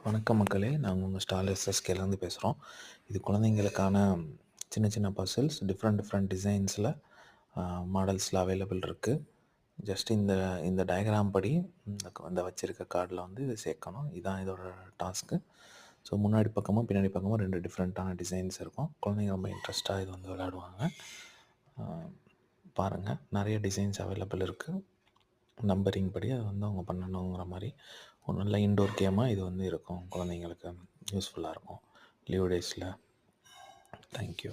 வணக்கம் மக்களே, நாங்கள் உங்கள் ஸ்டார் எஸ்எஸ்கேலேருந்து பேசுகிறோம். இது குழந்தைங்களுக்கான சின்ன சின்ன பசில்ஸ் டிஃப்ரெண்ட் டிசைன்ஸில் மாடல்ஸில் அவைலபிள் இருக்குது. ஜஸ்ட் இந்த இந்த டயக்ராம் படி இந்த வச்சுருக்க கார்டில் வந்து இது சேர்க்கணும். இதுதான் இதோட டாஸ்க்கு. ஸோ முன்னாடி பக்கமும் பின்னாடி பக்கமும் 2 டிஃப்ரெண்ட்டான டிசைன்ஸ் இருக்கும். குழந்தைங்க ரொம்ப இன்ட்ரெஸ்ட்டாக இது வந்து விளையாடுவாங்க. பாருங்கள், நிறைய டிசைன்ஸ் அவைலபிள் இருக்குது. நம்பரிங் படி அது வந்து அவங்க பண்ணணுங்கிற மாதிரி ஒரு நல்ல இன்டோர் கேமாக இது வந்து இருக்கும். குழந்தைங்களுக்கு யூஸ்ஃபுல்லாக இருக்கும் லீவ் டேஸில். தேங்க்யூ.